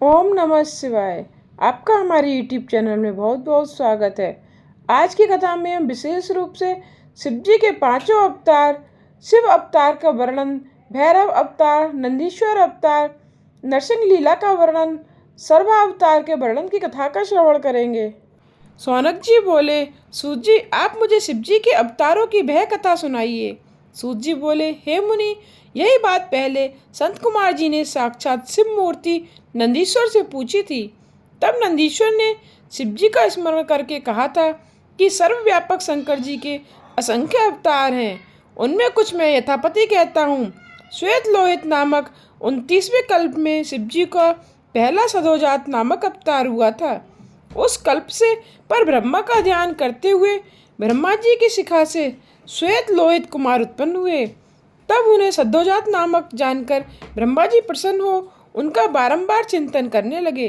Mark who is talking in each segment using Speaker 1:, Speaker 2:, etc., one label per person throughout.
Speaker 1: ओम नमः शिवाय। आपका हमारे YouTube चैनल में बहुत बहुत स्वागत है। आज की कथा में हम विशेष रूप से शिव जी के पांचों अवतार, शिव अवतार का वर्णन, भैरव अवतार, नंदीश्वर अवतार, नरसिंह लीला का वर्णन, सर्वावतार के वर्णन की कथा का श्रवण करेंगे। सौनक जी बोले, सूत जी आप मुझे शिव जी के अवतारों की वह कथा सुनाइए। सूत जी बोले, हे मुनि, यही बात पहले संत कुमार जी ने साक्षात शिव मूर्ति नंदीश्वर से पूछी थी। तब नंदीश्वर ने शिव जी का स्मरण करके कहा था कि सर्वव्यापक शंकर जी के असंख्य अवतार हैं, उनमें कुछ मैं यथापति कहता हूँ। श्वेत लोहित नामक 29वें कल्प में शिव जी का पहला सदोजात नामक अवतार हुआ था। उस कल्प से पर ब्रह्मा का ध्यान करते हुए ब्रह्मा जी की शिखा से श्वेत लोहित कुमार उत्पन्न हुए। तब उन्हें सद्योजात नामक जानकर ब्रह्मा जी प्रसन्न हो उनका बारंबार चिंतन करने लगे।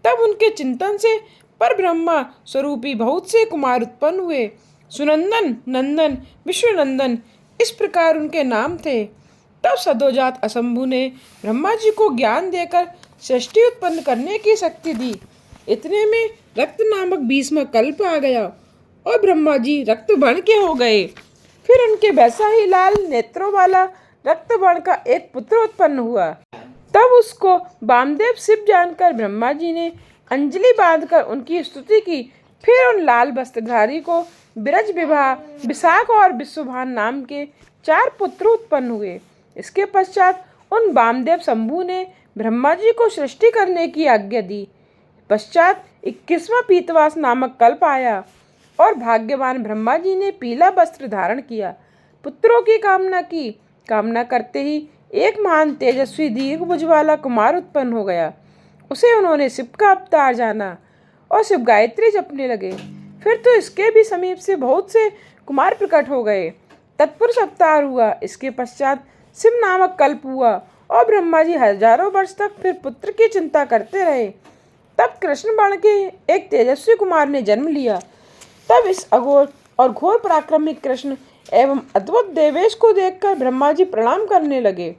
Speaker 1: तब उनके चिंतन से पर ब्रह्मा स्वरूपी बहुत से कुमार उत्पन्न हुए। सुनंदन, नंदन, विश्वनंदन, इस प्रकार उनके नाम थे। तब सदोजात असंभु ने ब्रह्मा जी को ज्ञान देकर सृष्टि उत्पन्न करने की शक्ति दी। इतने में रक्त नामक 20वां कल्प आ गया और ब्रह्मा जी रक्त वर्ण के हो गए। फिर उनके वैसा ही लाल नेत्रों वाला रक्त वर्ण का एक पुत्र उत्पन्न हुआ। तब उसको वामदेव शिव जानकर ब्रह्मा जी ने अंजलि बांधकर उनकी स्तुति की। फिर उन लाल वस्त्रधारी को बिरज विवाह, विशाख और विश्वभान नाम के 4 पुत्र उत्पन्न हुए। इसके पश्चात उन वामदेव शंभु ने ब्रह्मा जी को सृष्टि करने की आज्ञा दी। पश्चात 21वां पीतवास नामक कल्प आया और भाग्यवान ब्रह्मा जी ने पीला वस्त्र धारण किया, पुत्रों की कामना की। कामना करते ही एक महान तेजस्वी दीर्घभुज वाला कुमार उत्पन्न हो गया। उसे उन्होंने शिव का अवतार जाना और शिव गायत्री जपने लगे। फिर तो इसके भी समीप से बहुत से कुमार प्रकट हो गए। तत्पुरुष अवतार हुआ। इसके पश्चात शिव नामक कल्प हुआ और ब्रह्मा जी हजारों वर्ष तक फिर पुत्र की चिंता करते रहे। तब कृष्ण वर्ण के एक तेजस्वी कुमार ने जन्म लिया। तब इस अघोर और घोर पराक्रमिक कृष्ण एवं अद्भुत देवेश को देखकर ब्रह्मा जी प्रणाम करने लगे।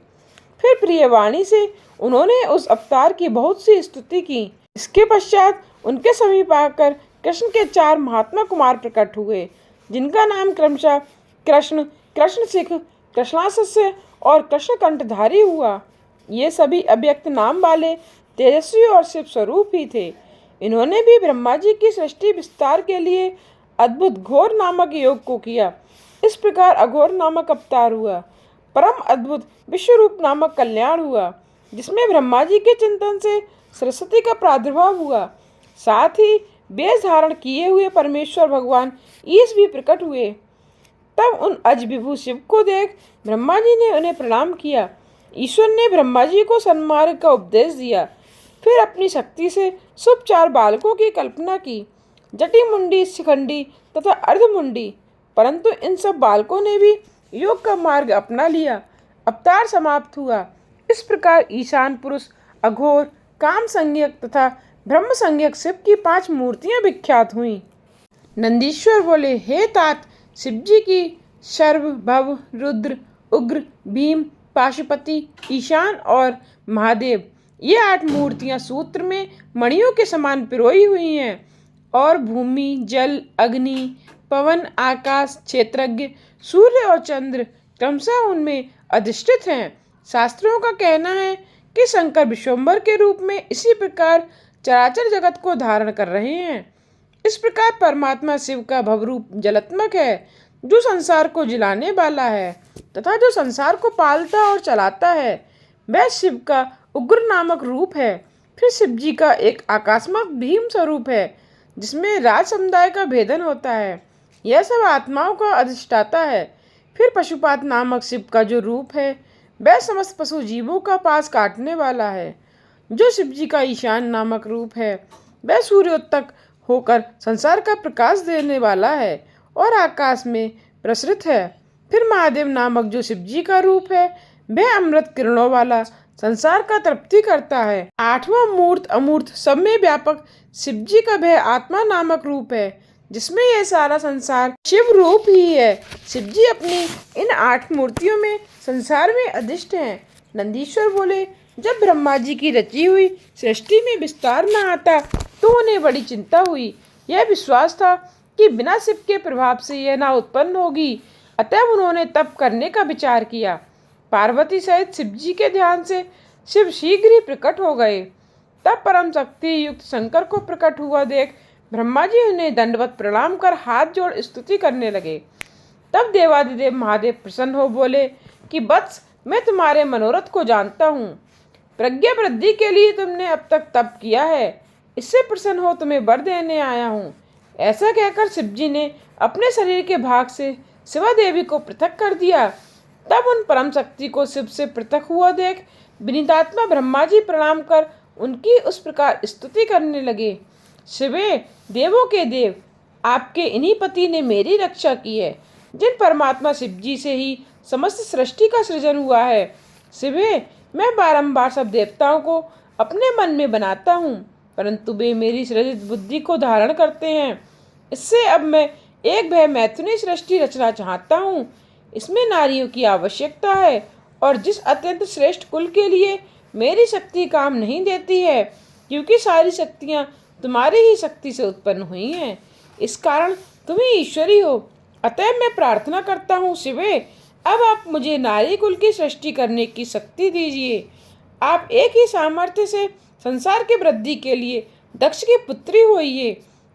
Speaker 1: फिर प्रिय वाणी से उन्होंने उस अवतार की बहुत सी स्तुति की। इसके पश्चात उनके समीप आकर कृष्ण के 4 महात्मा कुमार प्रकट हुए, जिनका नाम क्रमशः कृष्ण, कृष्णशिख, कृष्णासस्य और कृष्ण कंठधारी हुआ। ये सभी अव्यक्त नाम वाले तेजस्वी और शिव स्वरूप ही थे। इन्होंने भी ब्रह्मा जी की सृष्टि विस्तार के लिए अद्भुत घोर नामक योग को किया। इस प्रकार अघोर नामक अवतार हुआ। परम अद्भुत विश्वरूप नामक कल्याण हुआ, जिसमें ब्रह्मा जी के चिंतन से सरस्वती का प्रादुर्भाव हुआ। साथ ही वेश धारण किए हुए परमेश्वर भगवान ईश भी प्रकट हुए। तब उन अज विभु शिव को देख ब्रह्मा जी ने उन्हें प्रणाम किया। ईश्वर ने ब्रह्मा जी को सन्मार्ग का उपदेश दिया। फिर अपनी शक्ति से शुभ 4 बालकों की कल्पना की, जटी मुंडी, शिखंडी तथा अर्धमुंडी। परंतु इन सब बालकों ने भी योग का मार्ग अपना लिया। अवतार समाप्त हुआ। इस प्रकार ईशान पुरुष, अघोर, काम संज्ञक तथा ब्रह्म संज्ञक शिव की 5 मूर्तियां विख्यात हुईं। नंदीश्वर बोले, हे तात, शिव जी की शर्व, भव, रुद्र, उग्र, भीम, पाशुपति, ईशान और महादेव, ये 8 मूर्तियां सूत्र में मणियों के समान पिरोई हुई हैं और भूमि, जल, अग्नि, पवन, आकाश, क्षेत्रज्ञ, सूर्य और चंद्र क्रमशः उनमें अधिष्ठित हैं। शास्त्रों का कहना है कि शंकर विश्वम्भर के रूप में इसी प्रकार चराचर जगत को धारण कर रहे हैं। इस प्रकार परमात्मा शिव का भवरूप जलात्मक है, जो संसार को जिलाने वाला है तथा जो संसार को पालता और चलाता है। वह शिव का उग्र नामक रूप है। फिर शिव जी का एक आकाशमक भीम स्वरूप है, जिसमें राज समुदाय का भेदन होता है। यह सब आत्माओं का अधिष्ठाता है। फिर पशुपात नामक शिव का जो रूप है, वह समस्त पशु जीवों का पास काटने वाला है। जो शिव जी का ईशान नामक रूप है, वह सूर्योत्तक होकर संसार का प्रकाश देने वाला है और आकाश में प्रसरित है। फिर महादेव नामक जो शिव जी का रूप है, वह अमृत किरणों वाला संसार का तृप्ति करता है। 8वां मूर्त अमूर्त सब में व्यापक शिव जी का वह आत्मा नामक रूप है, जिसमें यह सारा संसार शिव रूप ही है। शिव जी अपनी इन 8 मूर्तियों में संसार में अधिष्ठ हैं। नंदीश्वर बोले, जब ब्रह्मा जी की रची हुई सृष्टि में विस्तार न आता तो उन्हें बड़ी चिंता हुई। यह विश्वास था कि बिना शिव के प्रभाव से यह न उत्पन्न होगी। अतः उन्होंने तप करने का विचार किया। पार्वती सहित शिव जी के ध्यान से शिव शीघ्र ही प्रकट हो गए। तब परम शक्ति युक्त शंकर को प्रकट हुआ देख ब्रह्मा जी उन्हें दंडवत प्रणाम कर हाथ जोड़ स्तुति करने लगे। तब देवादिदेव महादेव प्रसन्न हो बोले कि वत्स, मैं तुम्हारे मनोरथ को जानता हूँ। प्रज्ञा वृद्धि के लिए तुमने अब तक तप किया है, इससे प्रसन्न हो तुम्हें वर देने आया हूँ। ऐसा कहकर शिव जी ने अपने शरीर के भाग से शिवा देवी को पृथक कर दिया। तब उन परम शक्ति को शिव से पृथक हुआ देख विनीतात्मा ब्रह्मा जी प्रणाम कर उनकी उस प्रकार स्तुति करने लगे। शिवे, देवों के देव, आपके इन्हीं पति ने मेरी रक्षा की है, जिन परमात्मा शिव जी से ही समस्त सृष्टि का सृजन हुआ है। शिवे, मैं बारंबार सब देवताओं को अपने मन में बनाता हूँ, परंतु वे मेरी सृजित बुद्धि को धारण करते हैं। इससे अब मैं एक भय मैथुनी सृष्टि रचना चाहता हूँ। इसमें नारियों की आवश्यकता है, और जिस अत्यंत श्रेष्ठ कुल के लिए मेरी शक्ति काम नहीं देती है, क्योंकि सारी शक्तियाँ तुम्हारी ही शक्ति से उत्पन्न हुई हैं। इस कारण तुम ही ईश्वरी हो। अतः मैं प्रार्थना करता हूँ शिवे, अब आप मुझे नारी कुल की सृष्टि करने की शक्ति दीजिए। आप एक ही सामर्थ्य से संसार की वृद्धि के लिए दक्ष की पुत्री होइए।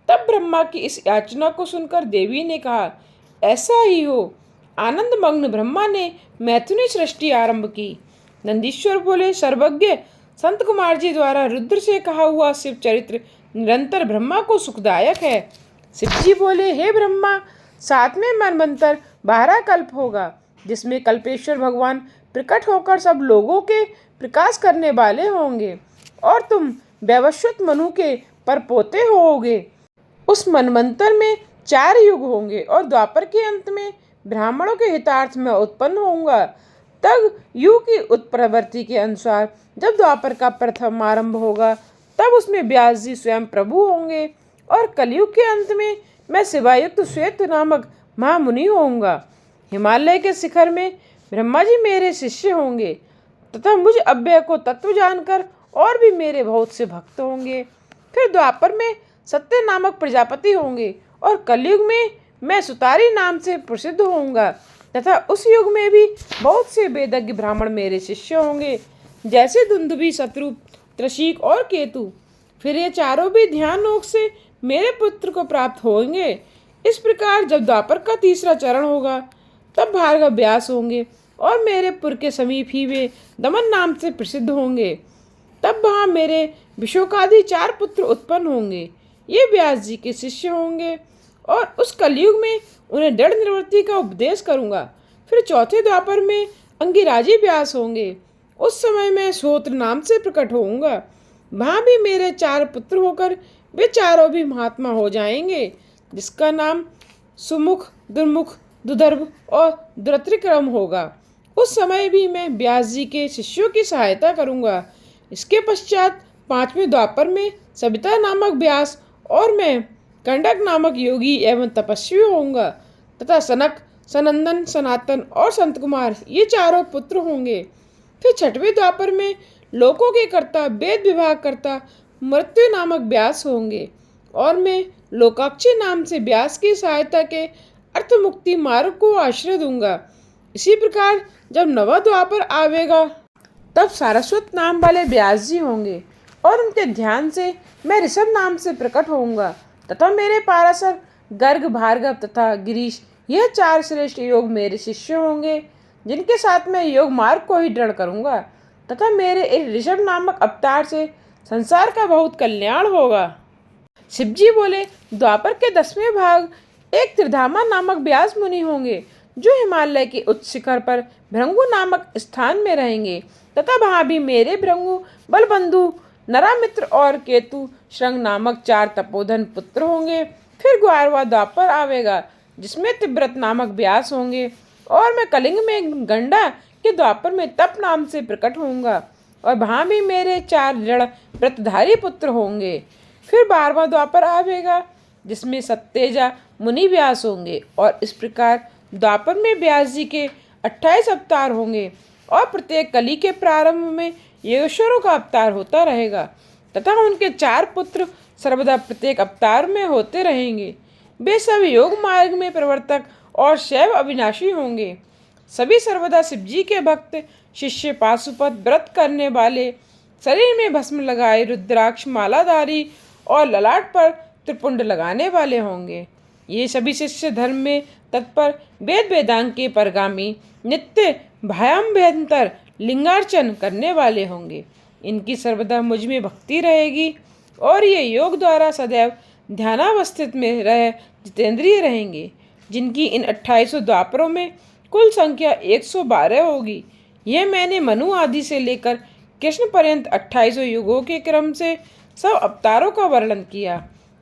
Speaker 1: तब ब्रह्मा की इस याचना को सुनकर देवी ने कहा, ऐसा ही हो। आनंद मग्न ब्रह्मा ने मैथुनी सृष्टि आरंभ की। नंदीश्वर बोले, सर्वज्ञ संत कुमार जी द्वारा रुद्र से कहा हुआ शिव चरित्र निरंतर ब्रह्मा को सुखदायक है। शिव जी बोले, हे ब्रह्मा, 7वें मनवंतर 12 कल्प होगा, जिसमें कल्पेश्वर भगवान प्रकट होकर सब लोगों के प्रकाश करने वाले होंगे, और तुम वैवस्वत मनु के परपोते होोगे। उस मनवंतर में 4 युग होंगे, और द्वापर के अंत में ब्राह्मणों के हितार्थ में उत्पन्न होऊंगा। तब युग की उत्प्रवृत्ति के अनुसार जब द्वापर का प्रथम आरंभ होगा, तब उसमें व्यास जी स्वयं प्रभु होंगे, और कलयुग के अंत में मैं शिवायुक्त श्वेत नामक महामुनि होऊंगा। हिमालय के शिखर में ब्रह्मा जी मेरे शिष्य होंगे, तथा मुझ अव्यय को तत्व जानकर और भी मेरे बहुत से भक्त होंगे। फिर द्वापर में सत्य नामक प्रजापति होंगे, और कलयुग में मैं सुतारी नाम से प्रसिद्ध होऊंगा, तथा उस युग में भी बहुत से वेदज्ञ ब्राह्मण मेरे शिष्य होंगे, जैसे दुंदुभी, शत्रुप, त्रिशीक और केतु। फिर ये चारों भी ध्यान योग से मेरे पुत्र को प्राप्त होंगे। इस प्रकार जब द्वापर का तीसरा चरण होगा, तब भार्गव व्यास होंगे, और मेरे पुर के समीप ही वे दमन नाम से प्रसिद्ध होंगे। तब वहाँ मेरे विशोकादि 4 पुत्र उत्पन्न होंगे। ये व्यास जी के शिष्य होंगे, और उस कलयुग में उन्हें दृढ़ निवृत्ति का उपदेश करूँगा। फिर चौथे द्वापर में अंगिराजी व्यास होंगे। उस समय मैं श्रोत्र नाम से प्रकट होऊंगा। वहाँ भी मेरे 4 पुत्र होकर वे चारों भी महात्मा हो जाएंगे, जिसका नाम सुमुख, दुर्मुख, दुर्धर्व और दुरत्रिक्रम होगा। उस समय भी मैं व्यास जी के शिष्यों की सहायता करूँगा। इसके पश्चात 5वें द्वापर में सविता नामक व्यास और मैं कंडक नामक योगी एवं तपस्वी होऊंगा, तथा सनक, सनंदन, सनातन और संत कुमार ये चारों पुत्र होंगे। फिर 6वें द्वापर में लोकों के कर्ता, वेद विभाग करता मृत्यु नामक व्यास होंगे, और मैं लोकाक्षी नाम से व्यास की सहायता के अर्थ मुक्ति मार्ग को आश्रय दूंगा। इसी प्रकार जब 9वां द्वापर आवेगा, तब सारस्वत नाम वाले व्यास जी होंगे, और उनके ध्यान से मैं ऋषभ नाम से प्रकट होऊंगा, तथा मेरे पाराशर, गर्ग, भार्गव तथा गिरीश यह 4 श्रेष्ठ योग मेरे शिष्य होंगे, जिनके साथ मैं योग मार्ग को ही दृढ़ करूंगा, तथा मेरे इस ऋषभ नामक अवतार से संसार का बहुत कल्याण होगा। शिव जी बोले, द्वापर के 10वें भाग एक त्रिधामा नामक व्यास मुनि होंगे, जो हिमालय के उच्च शिखर पर भृंगु नामक स्थान में रहेंगे, तथा वहाँ भी मेरे भृंगु, बलबंधु, नरामित्र और केतु श्रृंग नामक 4 तपोधन पुत्र होंगे। फिर 11वां द्वापर आवेगा, जिसमें तिब्रत नामक व्यास होंगे, और मैं कलिंग में गंडा के द्वापर में तप नाम से प्रकट होऊंगा, और वहाँ भी मेरे 4 दृढ़ व्रतधारी पुत्र होंगे। फिर 12वां द्वापर आवेगा, जिसमें सत्तेजा मुनि व्यास होंगे, और इस प्रकार द्वापर में व्यास जी के 28 अवतार होंगे, और प्रत्येक कली के प्रारंभ में योगेश्वरों का अवतार होता रहेगा तथा उनके 4 पुत्र सर्वदा प्रत्येक अवतार में होते रहेंगे। वे सब योग मार्ग में प्रवर्तक और शैव अविनाशी होंगे। सभी सर्वदा शिवजी के भक्त शिष्य, पाशुपत व्रत करने वाले, शरीर में भस्म लगाए रुद्राक्ष मालाधारी और ललाट पर त्रिपुंड लगाने वाले होंगे। ये सभी शिष्य धर्म में तत्पर, वेद वेदांग के परगामी, नित्य भयाभ्यंतर लिंगार्चन करने वाले होंगे। इनकी सर्वदा मुझ में भक्ति रहेगी और ये योग द्वारा सदैव ध्यानावस्थित में रह जितेंद्रिय रहेंगे। जिनकी इन 2800 द्वापरों में कुल संख्या 112 होगी। यह मैंने मनु आदि से लेकर कृष्ण पर्यंत 2800 युगों के क्रम से सब अवतारों का वर्णन किया।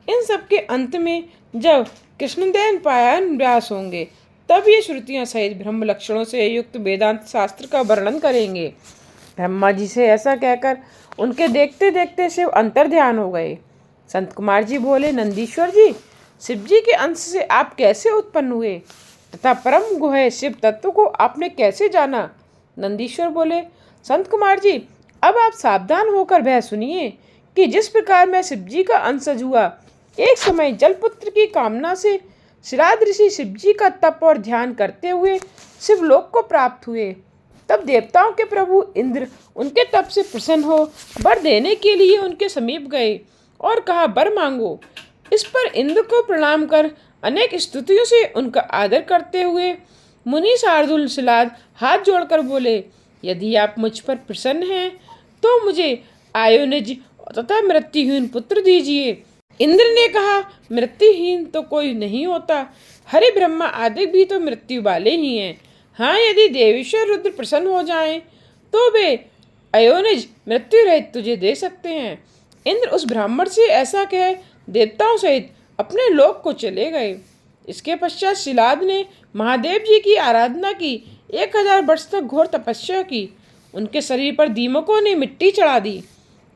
Speaker 1: इन सब के अंत में जब कृष्णदेव पायन व्यास होंगे तब ये श्रुतियां सहित ब्रह्म लक्षणों से युक्त वेदांत शास्त्र का वर्णन करेंगे। ब्रह्मा जी से ऐसा कहकर उनके देखते देखते शिव अंतर ध्यान हो गए। संत कुमार जी बोले, नंदीश्वर जी, शिव जी के अंश से आप कैसे उत्पन्न हुए तथा परम गुह्य शिव तत्व को आपने कैसे जाना? नंदीश्वर बोले, संत कुमार जी, अब आप सावधान होकर वह सुनिए कि जिस प्रकार मैं शिव जी का अंशज हुआ, एक समय जलपुत्र की कामना से श्राद्ध ऋषि शिव जी का तप और ध्यान करते हुए शिवलोक को प्राप्त हुए। तब देवताओं के प्रभु इंद्र उनके तप से प्रसन्न हो वर देने के लिए उनके समीप गए और कहा, वर मांगो। इस पर इंद्र को प्रणाम कर अनेक स्तुतियों से उनका आदर करते हुए मुनि शार्दुल शिलाद हाथ जोड़कर बोले, यदि आप मुझ पर प्रसन्न हैं तो मुझे आयोनिज तथा मृत्युहीन पुत्र दीजिए। इंद्र ने कहा, मृत्युहीन तो कोई नहीं होता, हरि ब्रह्मा आदि भी तो मृत्यु वाले ही हैं। हाँ, यदि देवेश्वर रुद्र प्रसन्न हो जाएं तो वे अयोनिज मृत्यु रहित तुझे दे सकते हैं। इंद्र उस ब्राह्मण से ऐसा कह देवताओं सहित अपने लोक को चले गए। इसके पश्चात शिलाद ने महादेव जी की आराधना की, 1000 वर्ष तक घोर तपस्या की। उनके शरीर पर दीमकों ने मिट्टी चढ़ा दी।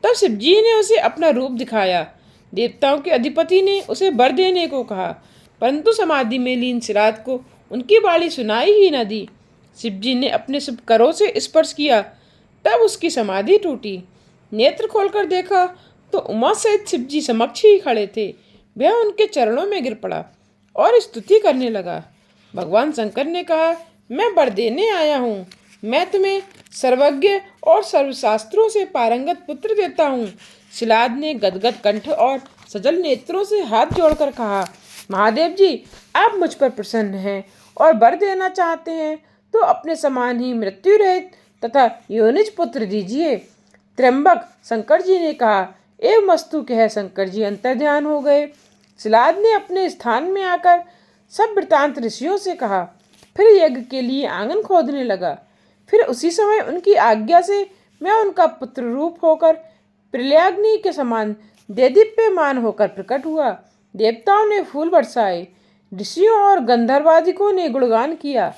Speaker 1: तब शिवजी ने उसे अपना रूप दिखाया। देवताओं के अधिपति ने उसे वर देने को कहा, परंतु समाधि में लीन शिलाद को उनकी वाणी सुनाई ही न दी। शिवजी ने अपने शुभ करों से स्पर्श किया, तब उसकी समाधि टूटी। नेत्र खोलकर देखा तो उमा सहित शिवजी समक्ष ही खड़े थे। वह उनके चरणों में गिर पड़ा और स्तुति करने लगा। भगवान शंकर ने कहा, मैं वर देने आया हूँ। मैं तुम्हें सर्वज्ञ और सर्वशास्त्रों से पारंगत पुत्र देता हूँ। शिलाद ने गदगद कंठ और सजल नेत्रों से हाथ जोड़कर कहा, महादेव जी, आप मुझ पर प्रसन्न हैं और वर देना चाहते हैं तो अपने समान ही मृत्यु रहित तथा योनिज पुत्र दीजिए। त्र्यंबक शंकर जी ने कहा, एवं मस्तु कह शंकर जी अंतर ध्यान हो गए। शिलाद ने अपने स्थान में आकर सब वृतांत ऋषियों से कहा, फिर यज्ञ के लिए आंगन खोदने लगा। फिर उसी समय उनकी आज्ञा से मैं उनका पुत्र रूप होकर प्रलयाग्नि के समान देदीप्यमान होकर प्रकट हुआ। देवताओं ने फूल बरसाए, ऋषियों और गंधर्वादिकों ने गुणगान किया।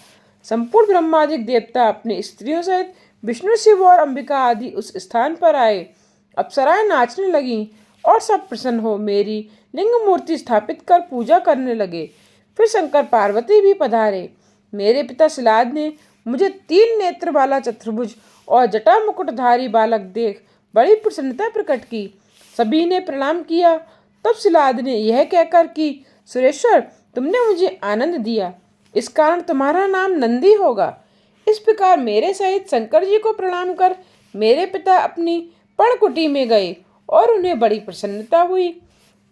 Speaker 1: संपूर्ण ब्रह्मादिक देवता अपनी स्त्रियों सहित विष्णु, शिव और अंबिका आदि उस स्थान पर आए। अप्सराएं नाचने लगीं और सब प्रसन्न हो मेरी लिंग मूर्ति स्थापित कर पूजा करने लगे। फिर शंकर पार्वती भी पधारे। मेरे पिता शिलाद ने मुझे 3 नेत्र वाला चतुर्भुज और जटा मुकुटधारी बालक देख बड़ी प्रसन्नता प्रकट की। सभी ने प्रणाम किया। तब शिलाद ने यह कहकर कि सुरेश्वर, तुमने मुझे आनंद दिया, इस कारण तुम्हारा नाम नंदी होगा। इस प्रकार मेरे सहित शंकर जी को प्रणाम कर मेरे पिता अपनी पर्णकुटी में गए और उन्हें बड़ी प्रसन्नता हुई।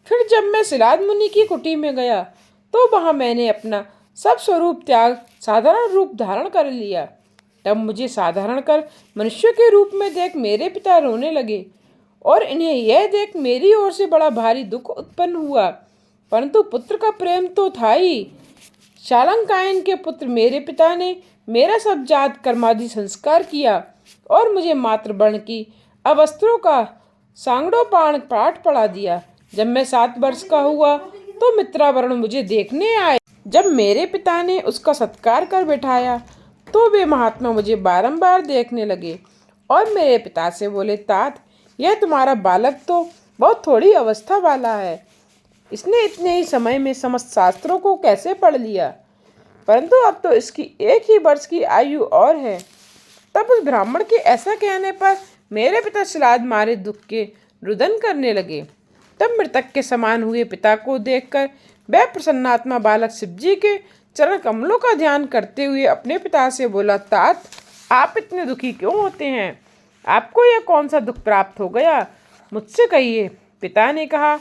Speaker 1: फिर जब मैं शिलाद मुनि की कुटी में गया तो वहाँ मैंने अपना सब स्वरूप त्याग साधारण रूप धारण कर लिया। तब मुझे साधारण कर मनुष्य के रूप में देख मेरे पिता रोने लगे और इन्हें यह देख मेरी ओर से बड़ा भारी दुख उत्पन्न हुआ। परंतु पुत्र का प्रेम तो था ही। शालंकायन के पुत्र मेरे पिता ने मेरा सब जात कर्मादि संस्कार किया और मुझे मातृवर्ण की अवस्त्रों का सांगड़ोपाण पाठ पढ़ा दिया। जब मैं 7 वर्ष का हुआ तो मित्रावरुण मुझे देखने आए। जब मेरे पिता ने उसका सत्कार कर बैठाया तो वे महात्मा मुझे बारंबार देखने लगे और मेरे पिता से बोले, तात, यह तुम्हारा बालक तो बहुत थोड़ी अवस्था वाला है। इसने इतने ही समय में समस्त शास्त्रों को कैसे पढ़ लिया? परंतु अब तो इसकी 1 ही वर्ष की आयु और है। तब उस ब्राह्मण के ऐसा कहने पर मेरे पिता श्राद्ध मारे दुख के रुदन करने लगे। तब मृतक के समान हुए पिता को देखकर वह प्रसन्नात्मा बालक शिवजी के चरण कमलों का ध्यान करते हुए अपने पिता से बोला, तात, आप इतने दुखी क्यों होते हैं? आपको यह कौन सा दुख प्राप्त हो गया? मुझसे कहिए। पिता ने कहा,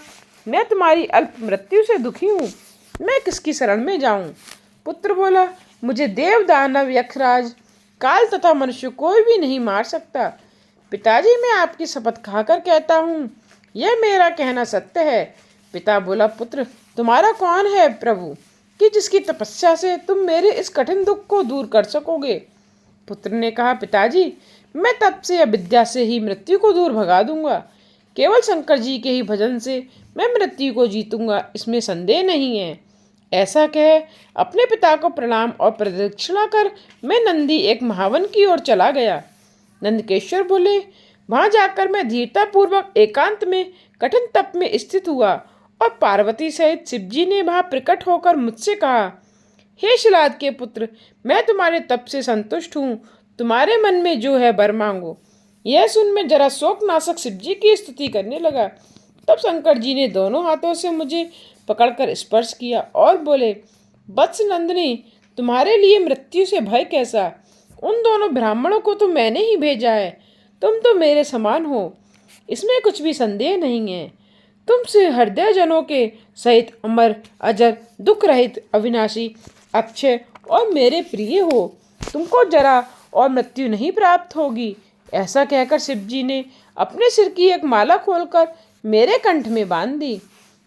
Speaker 1: मैं तुम्हारी अल्प मृत्यु से दुखी हूँ, मैं किसकी शरण में जाऊँ? पुत्र बोला, मुझे देव, दानव, यक्षराज, काल तथा मनुष्य कोई भी नहीं मार सकता। पिताजी, मैं आपकी शपथ खाकर कहता हूँ, यह मेरा कहना सत्य है। पिता बोला, पुत्र, तुम्हारा कौन है प्रभु कि जिसकी तपस्या से तुम मेरे इस कठिन दुख को दूर कर सकोगे? पुत्र ने कहा, पिताजी, मैं तप से या विद्या से ही मृत्यु को दूर भगा दूंगा। केवल शंकर जी के ही भजन से मैं मृत्यु को जीतूंगा, इसमें संदेह नहीं है। ऐसा कह अपने पिता को प्रणाम और प्रदक्षिणा कर मैं नंदी एक महावन की ओर चला गया। नंदकेश्वर बोले, वहां जाकर मैं धीरतापूर्वक एकांत में कठिन तप में स्थित हुआ और पार्वती सहित शिवजी ने वहां प्रकट होकर मुझसे कहा, हे शिलाद के पुत्र, मैं तुम्हारे तप से संतुष्ट हूँ, तुम्हारे मन में जो है वर मांगो। यह सुन मैं जरा शोकनाशक शिवजी की स्तुति करने लगा। तब शंकर जी ने दोनों हाथों से मुझे पकड़कर स्पर्श किया और बोले, वत्स नंदिनी, तुम्हारे लिए मृत्यु से भय कैसा? उन दोनों ब्राह्मणों को तो मैंने ही भेजा है, तुम तो मेरे समान हो, इसमें कुछ भी संदेह नहीं है। तुमसे हृदय जनों के सहित अमर, अजर, दुख रहित, अविनाशी, अक्षय और मेरे प्रिय हो, तुमको जरा और मृत्यु नहीं प्राप्त होगी। ऐसा कहकर शिवजी ने अपने सिर की एक माला खोलकर मेरे कंठ में बांध दी।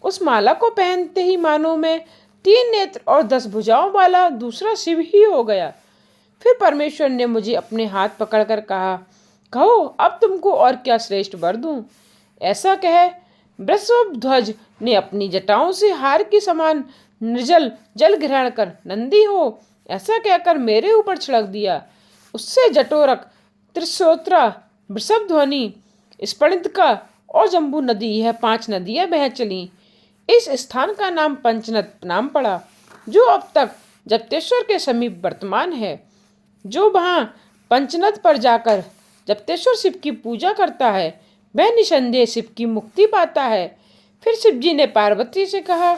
Speaker 1: उस माला को पहनते ही मानो मैं 3 नेत्र और 10 भुजाओं वाला दूसरा शिव ही हो गया। फिर परमेश्वर ने मुझे अपने हाथ पकड़कर कहा, कहो अब तुमको और क्या श्रेष्ठ वर दूं? ऐसा कह वृषभध्वज ने अपनी जटाओं से हार के समान निर्जल जल ग्रहण कर नंदी हो ऐसा कहकर मेरे ऊपर छिड़क दिया। उससे जटोरक, त्रिशोत्रा, वृषभध्वनि, स्फटिका और जम्बू नदी, यह 5 नदियां बह चली। इस स्थान का नाम पंचनद नाम पड़ा, जो अब तक जप्तेश्वर के समीप वर्तमान है। जो वहाँ पंचनद पर जाकर जप्तेश्वर शिव की पूजा करता है, वह निसंदेह शिव की मुक्ति पाता है। फिर शिवजी ने पार्वती से कहा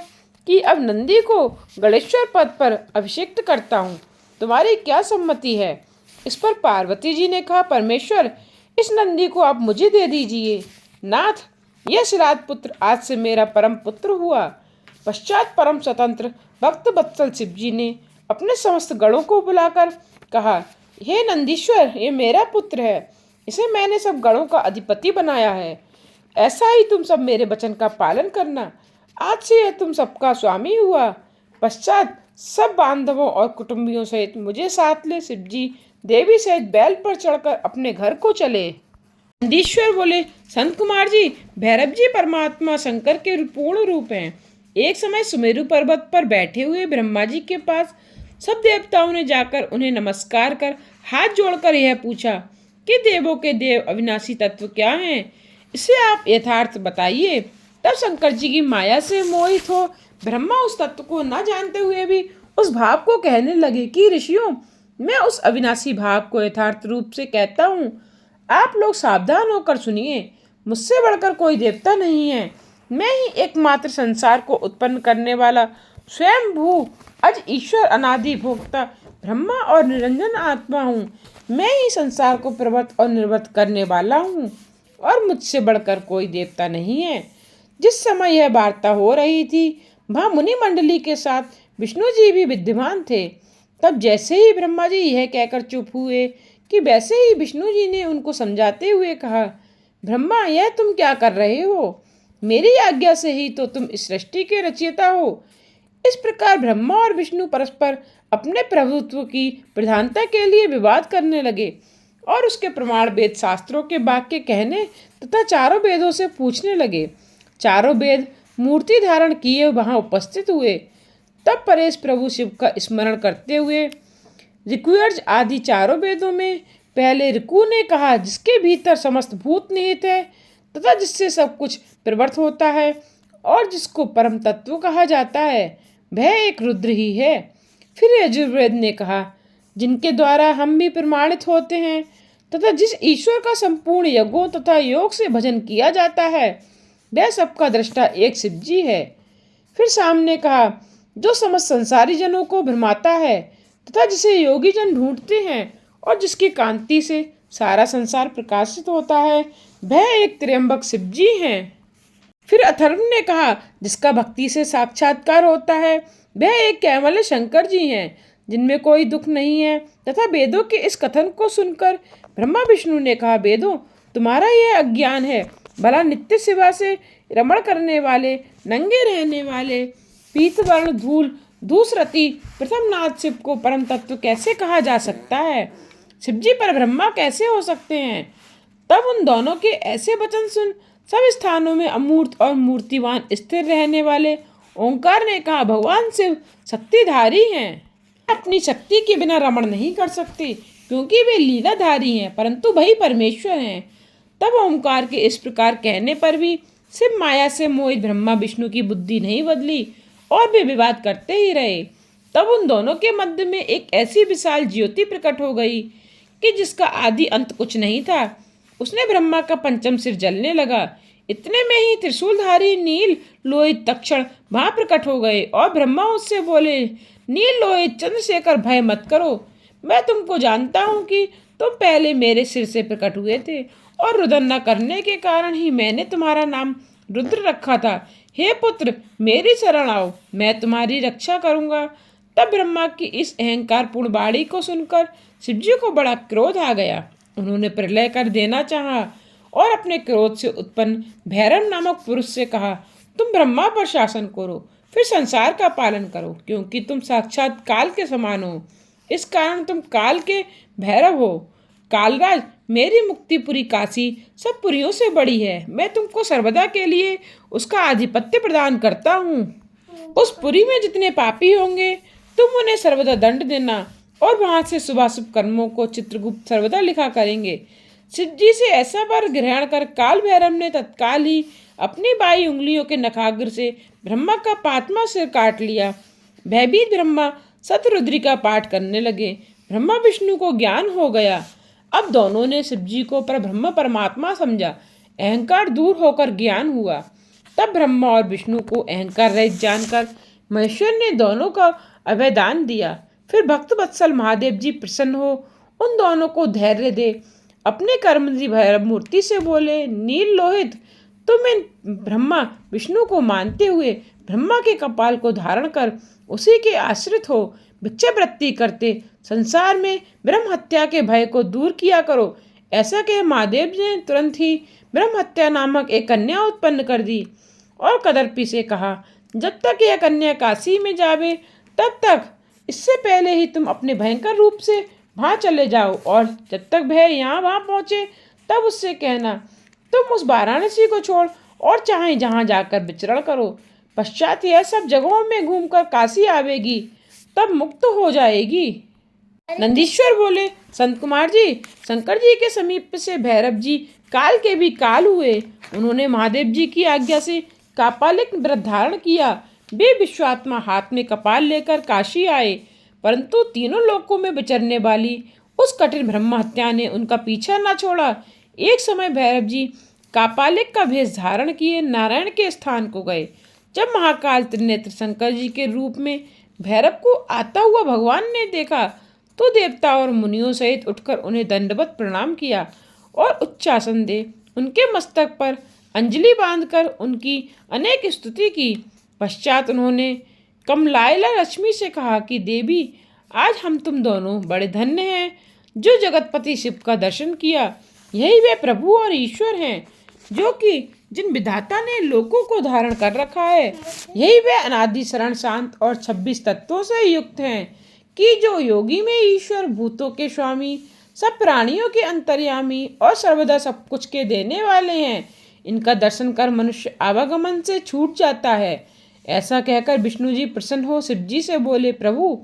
Speaker 1: कि अब नंदी को गणेश्वर पद पर अभिषिक्त करता हूँ, तुम्हारी क्या सम्मति है? इस पर पार्वती जी ने कहा, परमेश्वर, इस नंदी को आप मुझे दे दीजिए। नाथ, यह श्राद्ध पुत्र आज से मेरा परम पुत्र हुआ। पश्चात परम स्वतंत्र भक्त वत्सल शिवजी ने अपने समस्त गणों को बुलाकर कहा, हे नंदीश्वर, ये मेरा पुत्र है, इसे मैंने सब गणों का अधिपति बनाया है। ऐसा ही तुम सब मेरे वचन का पालन करना। आज से यह तुम सबका स्वामी हुआ। पश्चात सब बांधवों और कुटुंबियों सहित मुझे साथ ले शिवजी देवी सहित बैल पर चढ़कर अपने घर को चले। नंदीश्वर बोले, संत कुमार जी, भैरव जी परमात्मा शंकर के पूर्ण रूप हैं। एक समय सुमेरु पर्वत पर बैठे हुए ब्रह्मा जी के पास सब देवताओं ने जाकर उन्हें नमस्कार कर हाथ जोड़कर यह पूछा कि देवों के देव अविनाशी तत्व क्या हैं, इसे आप यथार्थ बताइए। तब शंकर जी की माया से मोहित हो ब्रह्मा उस तत्व को न जानते हुए भी उस भाव को कहने लगे कि ऋषियों, मैं उस अविनाशी भाव को यथार्थ रूप से कहता हूँ। आप लोग सावधान होकर सुनिए, मुझसे बढ़कर कोई देवता नहीं है। मैं ही एकमात्र संसार को उत्पन्न करने वाला स्वयं भू अज ईश्वर अनादि भोक्ता ब्रह्मा और निरंजन आत्मा हूँ। मैं ही संसार को प्रवृत्त और निर्वृत्त करने वाला हूँ और मुझसे बढ़कर कोई देवता नहीं है। जिस समय यह वार्ता हो रही थी, वहाँ मुनि मंडली के साथ विष्णु जी भी विद्यमान थे। तब जैसे ही ब्रह्मा जी यह कहकर चुप हुए कि वैसे ही विष्णु जी ने उनको समझाते हुए कहा, ब्रह्मा, यह तुम क्या कर रहे हो? मेरी आज्ञा से ही तो तुम इस सृष्टि के रचयिता हो। इस प्रकार ब्रह्मा और विष्णु परस्पर अपने प्रभुत्व की प्रधानता के लिए विवाद करने लगे और उसके प्रमाण वेद शास्त्रों के वाक्य कहने तथा चारों वेदों से पूछने लगे। चारों वेद मूर्ति धारण किए वहां उपस्थित हुए। तब परेश प्रभु शिव का स्मरण करते हुए ऋग्वेद आदि चारों वेदों में पहले ऋकु ने कहा, जिसके भीतर समस्त भूत निहित है तथा जिससे सब कुछ प्रवृत्त होता है और जिसको परम तत्व कहा जाता है, वह एक रुद्र ही है। फिर यजुर्वेद ने कहा, जिनके द्वारा हम भी प्रमाणित होते हैं तथा जिस ईश्वर का संपूर्ण यज्ञों तथा योग से भजन किया जाता है, वह सबका दृष्टा एक शिव जी है। फिर सामने कहा, जो समस्त संसारी जनों को भ्रमाता है तथा जिसे योगी जन ढूंढते हैं और जिसकी कांति से सारा संसार प्रकाशित होता है, वह एक त्र्यंबक शिव जी हैं। फिर अथर्व ने कहा, जिसका भक्ति से साक्षात्कार होता है, वह एक केवल शंकर जी हैं, जिनमें कोई दुख नहीं है। तथा वेदों के इस कथन को सुनकर ब्रह्मा विष्णु ने कहा, वेदों, तुम्हारा यह अज्ञान है। भला नित्य सेवा से रमण करने वाले, नंगे रहने वाले, पीतवर्ण धूसरति प्रथम नाथ शिव को परम तत्व कैसे कहा जा सकता है? शिव जी पर ब्रह्मा कैसे हो सकते हैं? तब उन दोनों के ऐसे वचन सुन सब स्थानों में अमूर्त और मूर्तिवान स्थिर रहने वाले ओंकार ने कहा, भगवान शिव शक्तिधारी हैं, अपनी शक्ति के बिना रमण नहीं कर सकते, क्योंकि वे लीलाधारी हैं, परंतु वही परमेश्वर हैं। तब ओंकार के इस प्रकार कहने पर भी शिव माया से मोहित ब्रह्मा विष्णु की बुद्धि नहीं बदली और वे विवाद करते ही रहे। तब उन दोनों के मध्य में एक ऐसी विशाल ज्योति प्रकट हो गई कि जिसका आदि अंत कुछ नहीं था। उसने ब्रह्मा का पंचम सिर जलने लगा। इतने में ही त्रिशूलधारी नील लोहित तक्षण वहां प्रकट हो गए और ब्रह्मा उससे बोले, नील लोहित चंद्रशेखर, भय मत करो। मैं तुमको जानता हूँ कि तुम पहले मेरे सिर से प्रकट हुए थे और रुदन न करने के कारण ही मैंने तुम्हारा नाम रुद्र रखा था। हे पुत्र, मेरी शरण आओ, मैं तुम्हारी रक्षा करूंगा। तब ब्रह्मा की इस अहंकारपूर्ण वाणी को सुनकर शिवजी को बड़ा क्रोध आ गया। उन्होंने प्रलय कर देना चाहा और अपने क्रोध से उत्पन्न भैरव नामक पुरुष से कहा, तुम ब्रह्मा पर शासन करो, फिर संसार का पालन करो, क्योंकि तुम साक्षात काल के समान हो। इस कारण तुम काल के भैरव हो। कालराज, मेरी मुक्तिपुरी काशी सब पुरियों से बड़ी है। मैं तुमको सर्वदा के लिए उसका आधिपत्य प्रदान करता हूँ। उस पुरी में जितने पापी होंगे, तुम उन्हें सर्वदा दंड देना और वहां से शुभाशुभ कर्मों को चित्रगुप्त सर्वदा लिखा करेंगे। शिव जी से ऐसा वर ग्रहण कर काल भैरव ने तत्काल ही अपनी बाई उंगलियों के नखाग्र से ब्रह्मा का पांचवा सिर काट लिया। भयभीत ब्रह्मा शतरुद्री का पाठ करने लगे। ब्रह्मा विष्णु को ज्ञान हो गया। अब दोनों ने शिव जी को पर ब्रह्म परमात्मा समझा। अहंकार दूर होकर ज्ञान हुआ। तब ब्रह्मा और विष्णु को अहंकार रहित जानकर महेश्वर ने दोनों का अभयदान दिया। फिर भक्त वत्सल महादेव जी प्रसन्न हो उन दोनों को धैर्य दे अपने कर्मजी भैरव मूर्ति से बोले, नील लोहित, तुम इन ब्रह्मा विष्णु को मानते हुए ब्रह्मा के कपाल को धारण कर उसी के आश्रित हो भिक्षावृत्ति करते संसार में ब्रह्म हत्या के भय को दूर किया करो। ऐसा कह महादेव ने तुरंत ही ब्रह्म हत्या नामक एक कन्या उत्पन्न कर दी और कदर्पी से कहा, जब तक यह कन्या काशी में जावे तब तक इससे पहले ही तुम अपने भयंकर रूप से वहाँ चले जाओ, और जब तक वह यहाँ वहाँ पहुँचे तब उससे कहना, तुम उस वाराणसी को छोड़ और चाहे जहाँ जाकर विचरण करो। पश्चात यह सब जगहों में घूमकर काशी आवेगी, तब मुक्त हो जाएगी। नंदीश्वर बोले, संत कुमार जी, शंकर जी के समीप से भैरव जी काल के भी काल हुए। उन्होंने महादेव जी की आज्ञा से कापालिक व्रत धारण किया। वे विश्वात्मा हाथ में कपाल लेकर काशी आए, परंतु तीनों लोकों में विचरने वाली उस कठिन ब्रह्म हत्या ने उनका पीछा न छोड़ा। एक समय भैरव जी कापालिक का भेष धारण किए नारायण के स्थान को गए। जब महाकाल त्रिनेत्र शंकर जी के रूप में भैरव को आता हुआ भगवान ने देखा तो देवता और मुनियों सहित उठकर उन्हें दंडवत प्रणाम किया और उच्चासन दे उनके मस्तक पर अंजलि बांधकर उनकी अनेक स्तुति की। पश्चात उन्होंने कमलायला लक्ष्मी से कहा कि देवी, आज हम तुम दोनों बड़े धन्य हैं जो जगतपति शिव का दर्शन किया। यही वे प्रभु और ईश्वर हैं जो कि जिन विधाता ने लोकों को धारण कर रखा है। यही वे अनादि शरण शांत और 26 तत्वों से युक्त हैं कि जो योगी में ईश्वर, भूतों के स्वामी, सब प्राणियों के अंतर्यामी और सर्वदा सब कुछ के देने वाले हैं। इनका दर्शन कर मनुष्य आवागमन से छूट जाता है। ऐसा कहकर विष्णु जी प्रसन्न हो शिव जी से बोले, प्रभु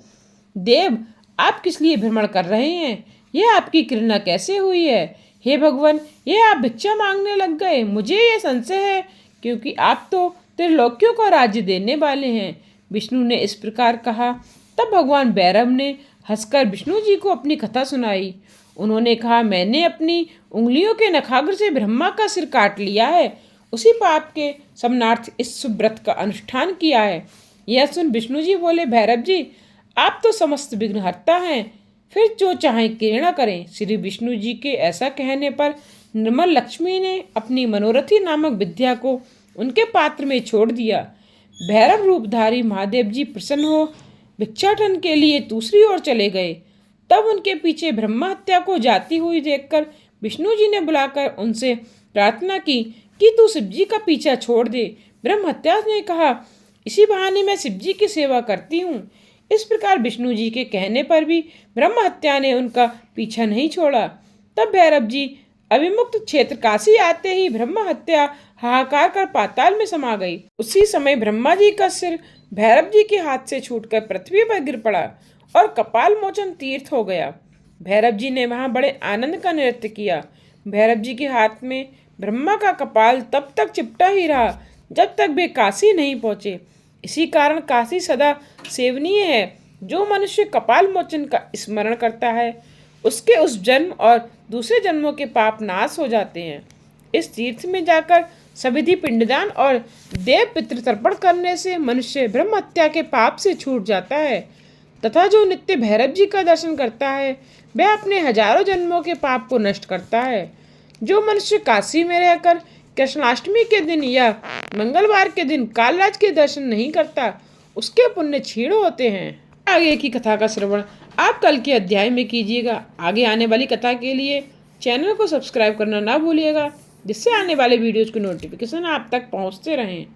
Speaker 1: देव, आप किस लिए भ्रमण कर रहे हैं? यह आपकी कृपा कैसे हुई है? हे भगवान, ये आप भिक्षा मांगने लग गए। मुझे ये संशय है, क्योंकि आप तो त्रिलोकियों का राज्य देने वाले हैं। विष्णु ने इस प्रकार कहा। तब भगवान भैरव ने हंसकर विष्णु जी को अपनी कथा सुनाई। उन्होंने कहा, मैंने अपनी उंगलियों के नखाग्र से ब्रह्मा का सिर काट लिया है, उसी पाप के समनार्थ इस शुभ व्रत का अनुष्ठान किया है। यह सुन विष्णु जी बोले, भैरव जी, आप तो समस्त विघ्नहर्ता हैं, फिर जो चाहें किरणा करें। श्री विष्णु जी के ऐसा कहने पर निर्मल लक्ष्मी ने अपनी मनोरथी नामक विद्या को उनके पात्र में छोड़ दिया। भैरव रूपधारी महादेव जी प्रसन्न हो भिक्षाटन के लिए दूसरी ओर चले गए। तब उनके पीछे ब्रह्मा हत्या को जाती हुई देखकर विष्णु जी ने बुलाकर उनसे प्रार्थना की कि तू शिव जी का पीछा छोड़ दे। ब्रह्म हत्या ने कहा, इसी बहाने मैं शिव जी की सेवा करती हूँ। इस प्रकार विष्णु जी के कहने पर भी ब्रह्म हत्या ने उनका पीछा नहीं छोड़ा। तब भैरव जी अभिमुक्त क्षेत्र काशी आते ही ब्रह्म हत्या हाहाकार कर पाताल में समा गई। उसी समय ब्रह्मा जी का सिर भैरव जी के हाथ से छूटकर पृथ्वी पर गिर पड़ा और कपाल मोचन तीर्थ हो गया। भैरव जी ने वहां बड़े आनंद का नृत्य किया। भैरव जी के हाथ में ब्रह्मा का कपाल तब तक चिपटा ही रहा जब तक वे काशी नहीं पहुंचे। इसी कारण काशी सदा सेवनीय है। जो मनुष्य कपाल मोचन का स्मरण करता है उसके उस जन्म और दूसरे जन्मों के पाप नाश हो जाते हैं। इस तीर्थ में जाकर सविधि पिंडदान और देव पितृ तर्पण करने से मनुष्य ब्रह्म हत्या के पाप से छूट जाता है तथा जो नित्य भैरव जी का दर्शन करता है वह अपने हजारों जन्मों के पाप को नष्ट करता है। जो मनुष्य काशी में रहकर कृष्णाष्टमी के दिन या मंगलवार के दिन कालराज के दर्शन नहीं करता उसके पुण्य क्षीण होते हैं। आगे की कथा का श्रवण आप कल के अध्याय में कीजिएगा। आगे आने वाली कथा के लिए चैनल को सब्सक्राइब करना ना भूलिएगा, जिससे आने वाले वीडियोज़ की नोटिफिकेशन आप तक पहुंचते रहें।